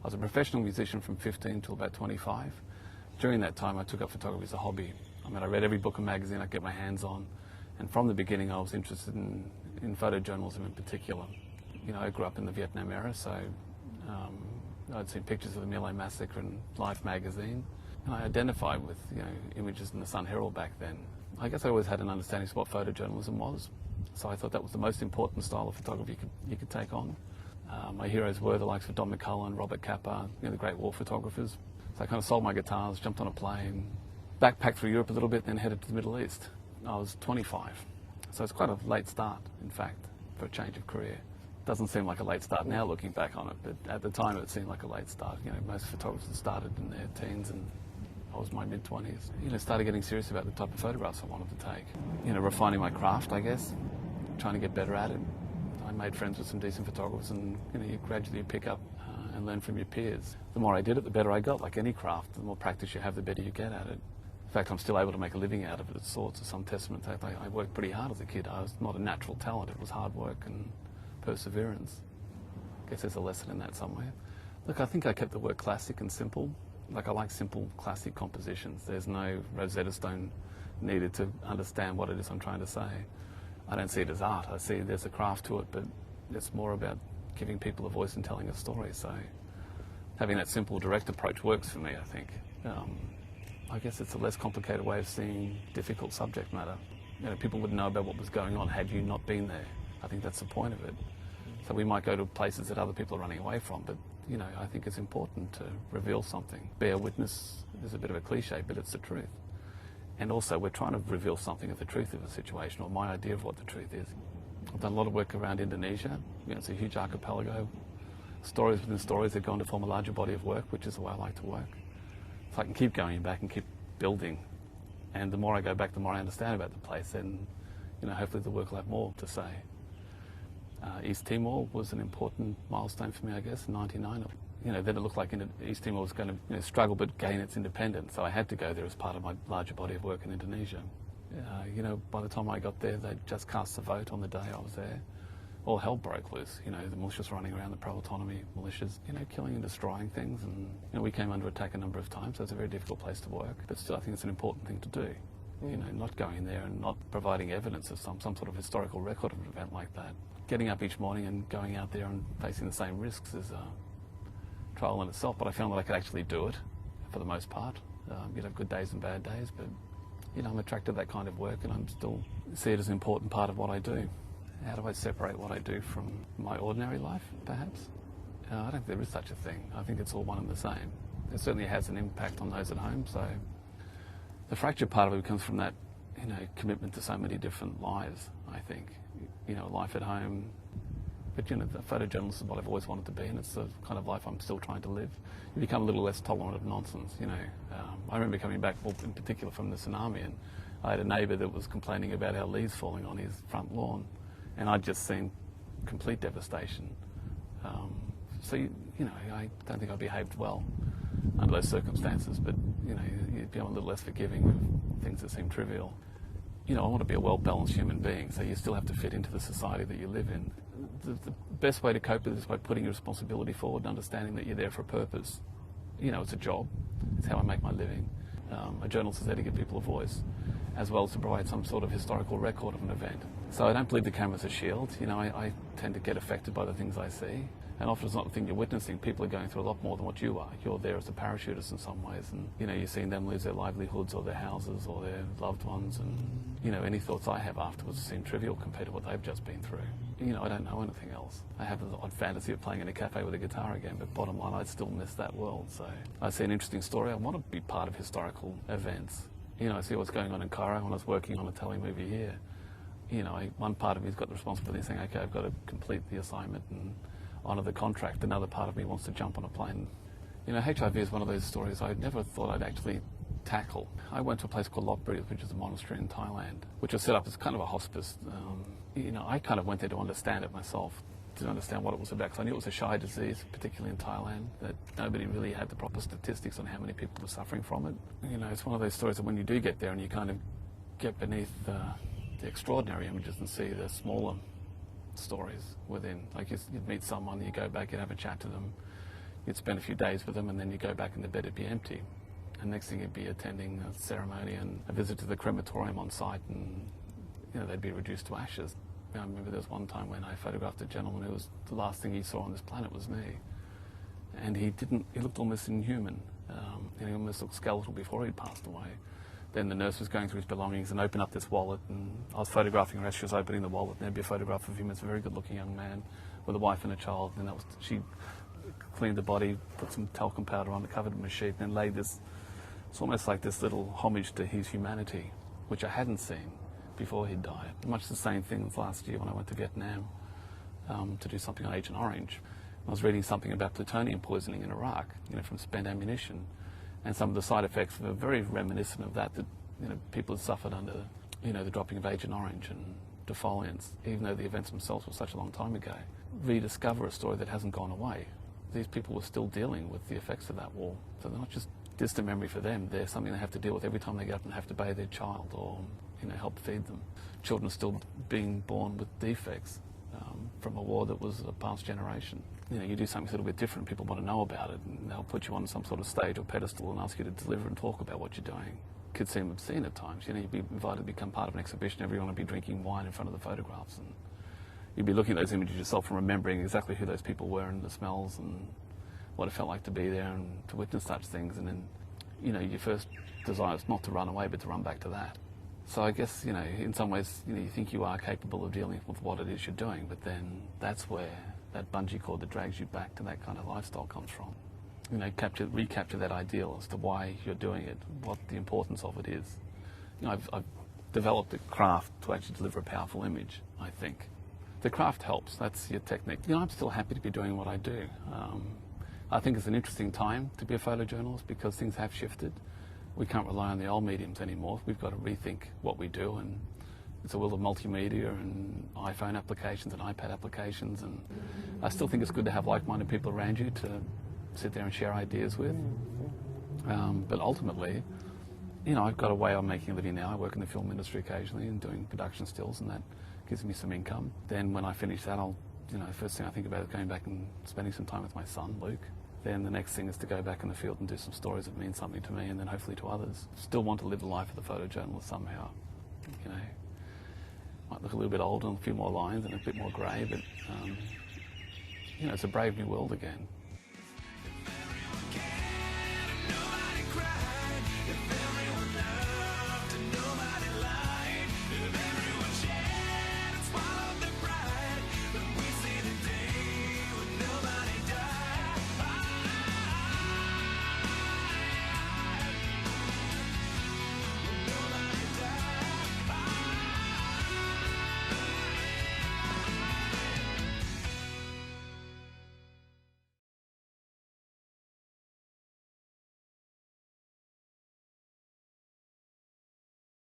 was a professional musician from 15 till about 25. During that time, I took up photography as a hobby. I mean, I read every book and magazine I could get my hands on, and from the beginning, I was interested in photojournalism in particular. You know, I grew up in the Vietnam era, so I'd seen pictures of the My Lai massacre in Life magazine, and I identified with, you know, images in the Sun Herald back then. I guess I always had an understanding of what photojournalism was, so I thought that was the most important style of photography you could take on. My heroes were the likes of Don McCullough, Robert Capa, you know, the great war photographers. So I kind of sold my guitars, jumped on a plane, backpacked through Europe a little bit, then headed to the Middle East. I was 25, so it's quite a late start, in fact, for a change of career. Doesn't seem like a late start now looking back on it, but at the time it seemed like a late start. You know, most photographers started in their teens, and I was in my mid-20s. You know, started getting serious about the type of photographs I wanted to take. You know, refining my craft, I guess, trying to get better at it. I made friends with some decent photographers, and you know, you gradually pick up and learn from your peers. The more I did it, the better I got. Like any craft, the more practice you have, the better you get at it. In fact, I'm still able to make a living out of it of sorts. It's some testament to that. I worked pretty hard as a kid. I was not a natural talent. It was hard work and perseverance. I guess there's a lesson in that somewhere. Look, I think I kept the work classic and simple. Like, I like simple, classic compositions. There's no Rosetta Stone needed to understand what it is I'm trying to say. I don't see it as art. I see there's a craft to it, but it's more about giving people a voice and telling a story. So having that simple, direct approach works for me, I think. I guess it's a less complicated way of seeing difficult subject matter. You know, people wouldn't know about what was going on had you not been there. I think that's the point of it. So we might go to places that other people are running away from, but you know, I think it's important to reveal something. Bear witness is a bit of a cliche, but it's the truth. And also, we're trying to reveal something of the truth of a situation, or my idea of what the truth is. I've done a lot of work around Indonesia. You know, it's a huge archipelago. Stories within stories that go on to form a larger body of work, which is the way I like to work. So I can keep going back and keep building. And the more I go back, the more I understand about the place. And you know, hopefully the work will have more to say. East Timor was an important milestone for me, I guess, in '99. You know, then it looked like East Timor was going to struggle but gain its independence. So I had to go there as part of my larger body of work in Indonesia. You know, by the time I got there, they'd just cast the vote on the day I was there. All hell broke loose. You know, the militias running around, the pro-autonomy militias, you know, killing and destroying things. And you know, we came under attack a number of times, so it's a very difficult place to work. But still, I think it's an important thing to do. You know, not going there and not providing evidence of some sort of historical record of an event like that. Getting up each morning and going out there and facing the same risks is a trial in itself, but I found that I could actually do it for the most part. You'd have good days and bad days, but you know, I'm attracted to that kind of work, and I'm still see it as an important part of what I do. How do I separate what I do from my ordinary life, perhaps? I don't think there is such a thing. I think it's all one and the same. It certainly has an impact on those at home, so the fracture part of it comes from that, you know, commitment to so many different lives, I think. You know, life at home, but you know, the photojournalist is what I've always wanted to be, and it's the kind of life I'm still trying to live. You become a little less tolerant of nonsense, you know. I remember coming back, well, in particular from the tsunami, and I had a neighbour that was complaining about our leaves falling on his front lawn, and I'd just seen complete devastation. So, you know, I don't think I behaved well under those circumstances, but, you know, you become a little less forgiving of things that seem trivial. You know, I want to be a well-balanced human being, so you still have to fit into the society that you live in. The best way to cope with this is by putting your responsibility forward and understanding that you're there for a purpose. You know, it's a job. It's how I make my living. A journalist is there to give people a voice, as well as to provide some sort of historical record of an event. So I don't believe the camera's a shield. You know, I tend to get affected by the things I see. And often it's not the thing you're witnessing. People are going through a lot more than what you are. You're there as a parachutist in some ways, and you know, you're seeing them lose their livelihoods or their houses or their loved ones, and you know, any thoughts I have afterwards seem trivial compared to what they've just been through. You know, I don't know anything else. I have the odd fantasy of playing in a cafe with a guitar again, but bottom line, I'd still miss that world. So I see an interesting story. I want to be part of historical events. You know, I see what's going on in Cairo when I was working on a telemovie here. You know, one part of me's got the responsibility of saying, okay, I've got to complete the assignment and honour the contract. Another part of me wants to jump on a plane. You know, HIV is one of those stories I never thought I'd actually tackle. I went to a place called Lopburi, which is a monastery in Thailand, which was set up as kind of a hospice. You know, I kind of went there to understand it myself, to understand what it was about, because I knew it was a shy disease, particularly in Thailand, that nobody really had the proper statistics on how many people were suffering from it. You know, it's one of those stories that when you do get there and you kind of get beneath the extraordinary images and see the smaller stories within. Like you'd meet someone, you go back, you'd have a chat to them, You'd spend a few days with them and then you go back and the bed would be empty. And next thing you'd be attending a ceremony and a visit to the crematorium on site, and they'd be reduced to ashes. I remember there was one time when I photographed a gentleman who was the last thing he saw on this planet was me. And he looked almost inhuman. He almost looked skeletal before he'd passed away. Then the nurse was going through his belongings and opened up this wallet, and I was photographing her as she was opening the wallet, and there'd be a photograph of him as a very good-looking young man with a wife and a child, and she cleaned the body, put some talcum powder on it, covered it in a sheet, and then laid this, it's almost like this little homage to his humanity, which I hadn't seen before he died. Much the same thing as last year when I went to Vietnam to do something on Agent Orange. I was reading something about plutonium poisoning in Iraq, from spent ammunition, and some of the side effects were very reminiscent of that people had suffered under, the dropping of Agent Orange and defoliants, even though the events themselves were such a long time ago. Rediscover a story that hasn't gone away. These people were still dealing with the effects of that war, so they're not just distant memory for them. They're something they have to deal with every time they get up and have to bathe their child or help feed them. Children are still being born with defects from a war that was a past generation. You do something a little bit different, people want to know about it, and they'll put you on some sort of stage or pedestal and ask you to deliver and talk about what you're doing. It could seem obscene at times. You'd be invited to become part of an exhibition, everyone would be drinking wine in front of the photographs, and you'd be looking at those images yourself and remembering exactly who those people were and the smells and what it felt like to be there and to witness such things. And then, your first desire is not to run away, but to run back to that. So I guess, in some ways, you think you are capable of dealing with what it is you're doing, but then that's where that bungee cord that drags you back to that kind of lifestyle comes from. Recapture that ideal as to why you're doing it, what the importance of it is. I've developed a craft to actually deliver a powerful image, I think. The craft helps, that's your technique. I'm still happy to be doing what I do. I think it's an interesting time to be a photojournalist because things have shifted. We can't rely on the old mediums anymore. We've got to rethink what we do, and it's a world of multimedia and iPhone applications and iPad applications, and I still think it's good to have like-minded people around you to sit there and share ideas with. But ultimately, I've got a way of making a living now. I work in the film industry occasionally and doing production stills, and that gives me some income. Then when I finish that, first thing I think about is going back and spending some time with my son, Luke. Then the next thing is to go back in the field and do some stories that mean something to me and then hopefully to others. Still want to live the life of the photojournalist somehow. Might look a little bit older and a few more lines and a bit more grey, but it's a brave new world again.